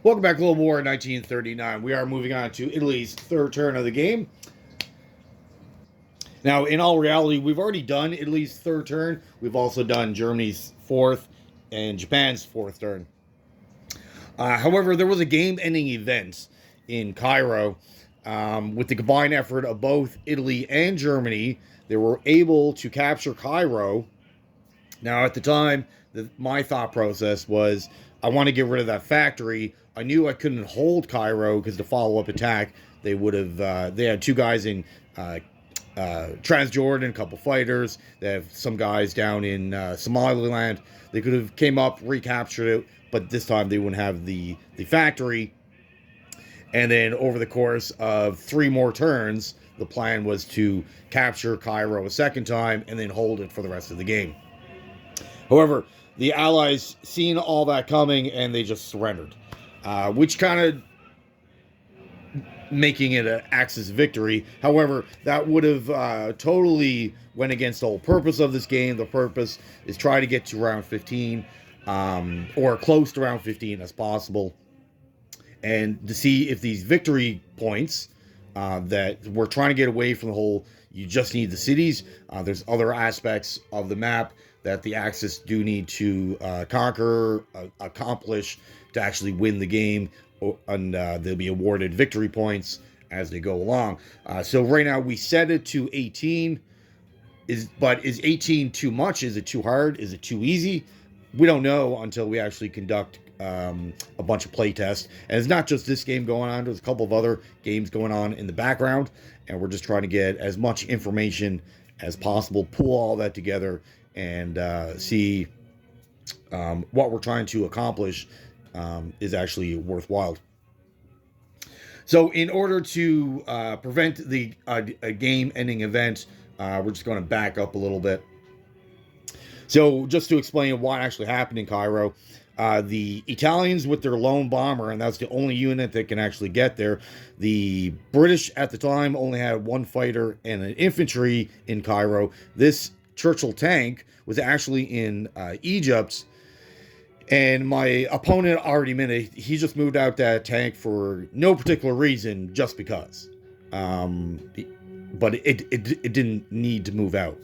Welcome back, Global War 1939. We are moving on to Italy's third turn of the game. Now, in all reality, we've already done Italy's third turn. We've also done Germany's fourth and Japan's fourth turn. However, there was a game-ending event in Cairo. With the combined effort of both Italy and Germany, they were able to capture Cairo. Now, at the time, my thought process was, I want to get rid of that factory. I knew I couldn't hold Cairo because the follow-up attack, they would have. They had two guys in Transjordan, a couple fighters. They have some guys down in Somaliland. They could have came up, recaptured it, but this time they wouldn't have the factory. And then over the course of 3 more turns, the plan was to capture Cairo a second time and then hold it for the rest of the game. However, the Allies seen all that coming and they just surrendered, which kind of making it an Axis victory. However, that would have totally went against the whole purpose of this game. The purpose is try to get to round 15 or close to round 15 as possible, and to see if these victory points that we're trying to get away from the whole, you just need the cities. There's other aspects of the map that the Axis do need to conquer, accomplish to actually win the game, and they'll be awarded victory points as they go along. So right now we set it to 18. But is 18 too much? Is it too hard? Is it too easy? We don't know until we actually conduct a bunch of play tests. And it's not just this game going on. There's a couple of other games going on in the background, and we're just trying to get as much information as possible, pull all that together, and see what we're trying to accomplish is actually worthwhile. So in order to prevent a game-ending event, we're just going to back up a little bit. So just to explain what actually happened in Cairo, the Italians with their lone bomber, and that's the only unit that can actually get there. The British at the time only had 1 fighter and an infantry in Cairo. This Churchill tank was actually in Egypt, and my opponent already minute. He just moved out that tank for no particular reason, just because. But it didn't need to move out.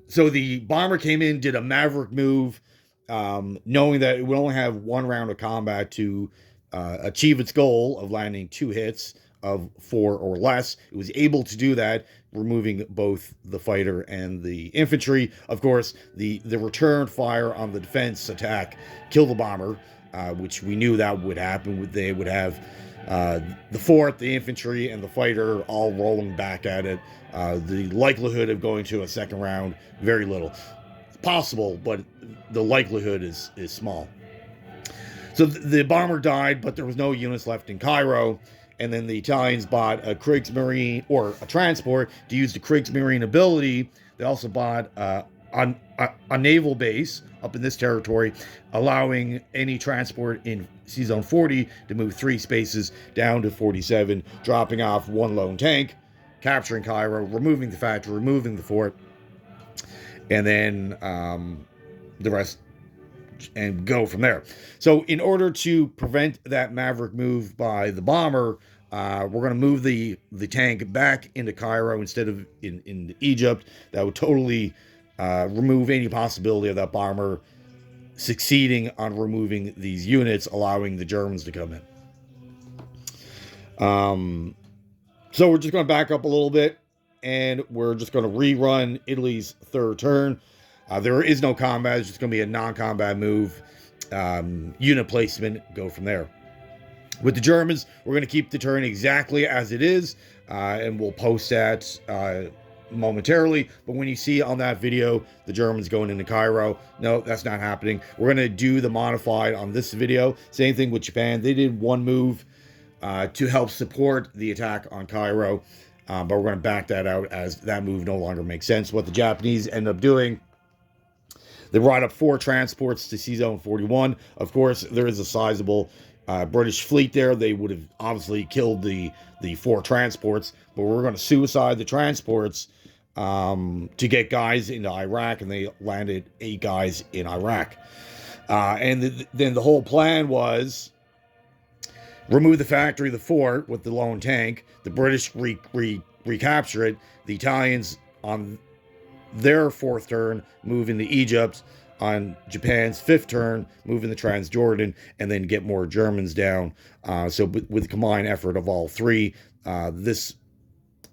So the bomber came in, did a maverick move, knowing that it would only have 1 round of combat to achieve its goal of landing 2 hits of 4 or less. It was able to do that, removing both the fighter and the infantry. Of course, the return fire on the defense attack killed the bomber, which we knew that would happen. They would have the fort, the infantry, and the fighter all rolling back at it. The likelihood of going to a second round, very little. It's possible, but the likelihood is small. So the bomber died, but there was no units left in Cairo. And then the Italians bought a Kriegsmarine, or a transport, to use the Kriegsmarine ability. They also bought a naval base up in this territory, allowing any transport in C-Zone 40 to move 3 spaces down to 47, dropping off 1 lone tank, capturing Cairo, removing the factory, removing the fort, and then the rest, and go from there. So in order to prevent that maverick move by the bomber, we're going to move the tank back into Cairo instead of in Egypt. That would totally remove any possibility of that bomber succeeding on removing these units, allowing the Germans to come in. So we're just going to back up a little bit, and we're just going to rerun Italy's third turn. There is no combat. It's just going to be a non-combat move. Unit placement, go from there. With the Germans, we're going to keep the turn exactly as it is, and we'll post that momentarily. But when you see on that video the Germans going into Cairo, no, that's not happening. We're going to do the modified on this video. Same thing with Japan. They did 1 move to help support the attack on Cairo, but we're going to back that out as that move no longer makes sense. What the Japanese end up doing, they brought up 4 transports to C-Zone 41. Of course, there is a sizable British fleet there. They would have obviously killed the 4 transports, but we're going to suicide the transports to get guys into Iraq, and they landed 8 guys in Iraq. Then the whole plan was remove the factory, the fort with the lone tank. The British recapture it. The Italians on their fourth turn move into Egypt. On Japan's fifth turn, move into Transjordan, and then get more Germans down. So with the combined effort of all three, this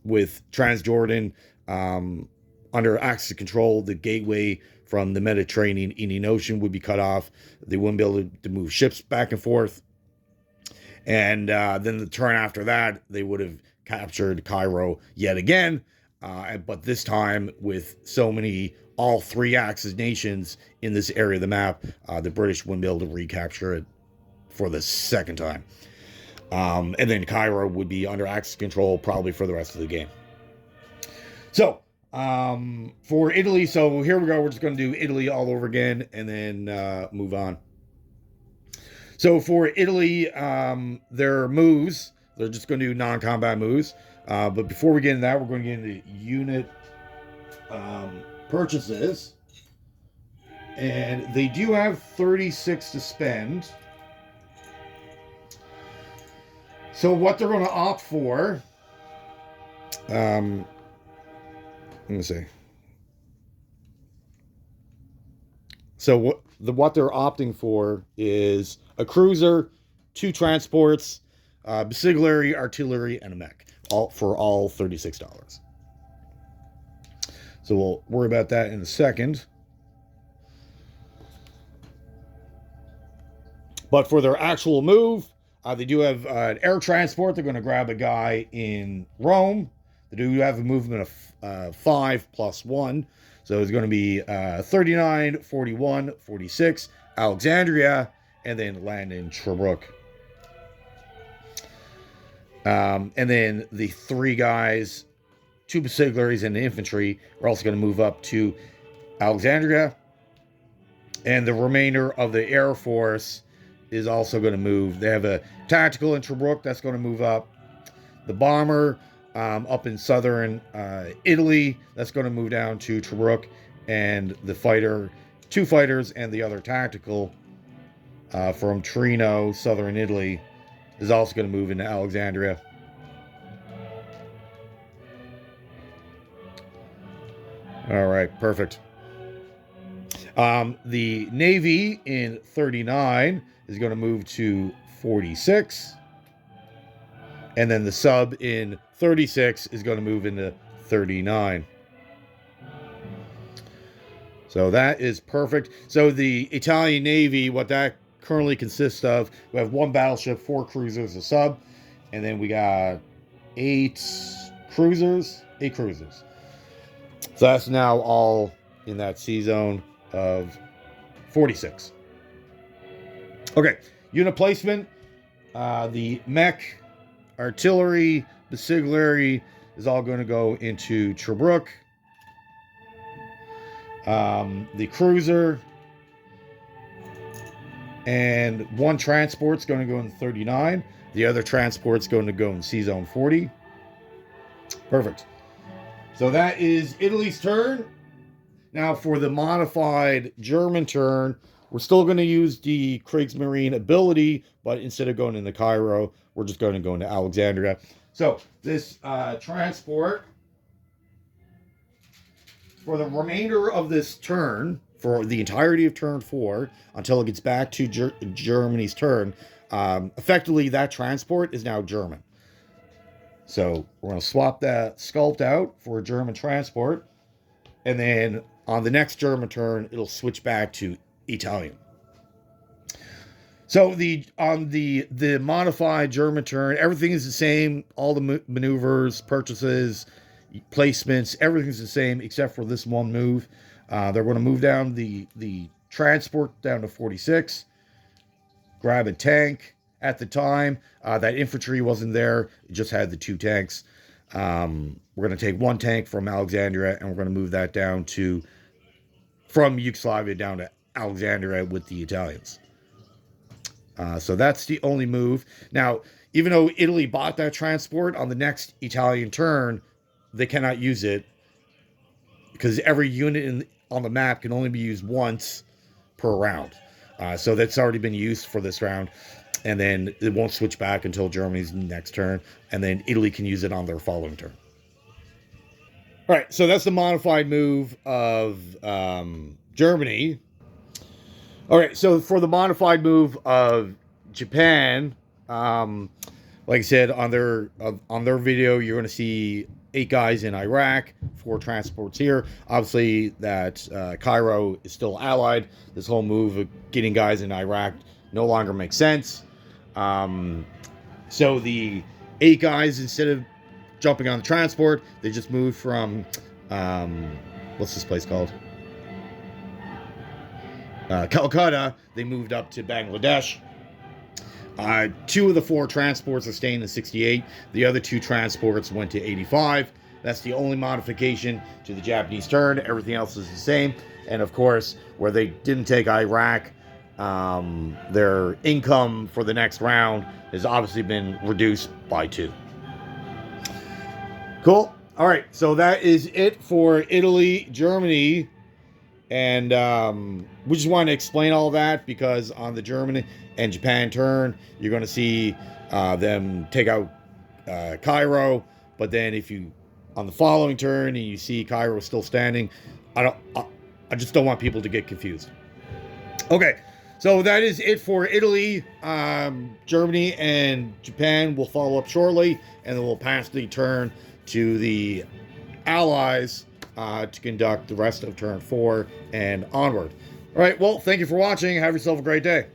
with Transjordan under Axis control, the gateway from the Mediterranean, Indian Ocean would be cut off. They wouldn't be able to move ships back and forth. And then the turn after that, they would have captured Cairo yet again. But this time with so many, all three Axis nations in this area of the map, the British wouldn't be able to recapture it for the second time. And then Cairo would be under Axis control probably for the rest of the game. So, for Italy, so here we go. We're just going to do Italy all over again and then move on. So for Italy, their moves, they're just going to do non-combat moves. But before we get into that, we're going to get into unit purchases. And they do have 36 to spend. So what they're going to opt for, let me see. So what they're opting for is a cruiser, 2 transports, besiglary, artillery, and a mech, all for all $36. So we'll worry about that in a second. But for their actual move, they do have an air transport. They're going to grab a guy in Rome. They do have a movement of 5 plus 1. So it's going to be 39, 41, 46, Alexandria, and then land in Tobruk. And then the 3 guys, 2 besiglaries and the infantry, are also going to move up to Alexandria. And the remainder of the Air Force is also going to move. They have a tactical in Tobruk that's going to move up. The bomber up in southern Italy, that's going to move down to Tobruk. And the fighter, 2 fighters and the other tactical from Torino, southern Italy, is also going to move into Alexandria. All right, perfect. The Navy in 39 is going to move to 46. And then the sub in 36 is going to move into 39. So that is perfect. So the Italian Navy, what that currently consists of, we have 1 battleship, 4 cruisers, a sub, and then we got 8 cruisers. So that's now all in that sea zone of 46. Okay, unit placement. The mech, artillery, besiglary is all going to go into Tobruk. The cruiser and 1 transport's going to go in 39. The other transport's going to go in Sea Zone 40. Perfect. So that is Italy's turn. Now for the modified German turn, we're still going to use the Kriegsmarine ability, but instead of going into Cairo, we're just going to go into Alexandria. So this transport, for the remainder of this turn, for the entirety of turn 4, until it gets back to Germany's turn, effectively that transport is now German. So we're going to swap that sculpt out for a German transport, and then on the next German turn, it'll switch back to Italian. So on the modified German turn, everything is the same. All the maneuvers, purchases, placements, everything's the same except for this one move. They're going to move down the transport down to 46, grab a tank. At the time, that infantry wasn't there. It just had the 2 tanks. We're going to take 1 tank from Alexandria, and we're going to move that down from Yugoslavia down to Alexandria with the Italians. So that's the only move. Now, even though Italy bought that transport, on the next Italian turn, they cannot use it because every unit on the map can only be used once per round. So that's already been used for this round. And then it won't switch back until Germany's next turn. And then Italy can use it on their following turn. All right, so that's the modified move of Germany. All right, so for the modified move of Japan, like I said on their video, you're going to see 8 guys in Iraq, 4 transports here. Obviously, that Cairo is still allied. This whole move of getting guys in Iraq no longer makes sense. So the 8 guys, instead of jumping on the transport, they just moved from what's this place called? Calcutta. They moved up to Bangladesh. 2 of the 4 transports are staying in 68. The other 2 transports went to 85. That's the only modification to the Japanese turn. Everything else is the same. And of course, where they didn't take Iraq, their income for the next round has obviously been reduced by 2. Cool. All right. So that is it for Italy, Germany. And we just wanted to explain all that because on the German and Japan turn, you're going to see them take out Cairo. But then if you, on the following turn, and you see Cairo still standing, I just don't want people to get confused. Okay, so that is it for Italy. Germany and Japan will follow up shortly, and then we'll pass the turn to the Allies to conduct the rest of turn 4 and onward. All right, well, thank you for watching. Have yourself a great day.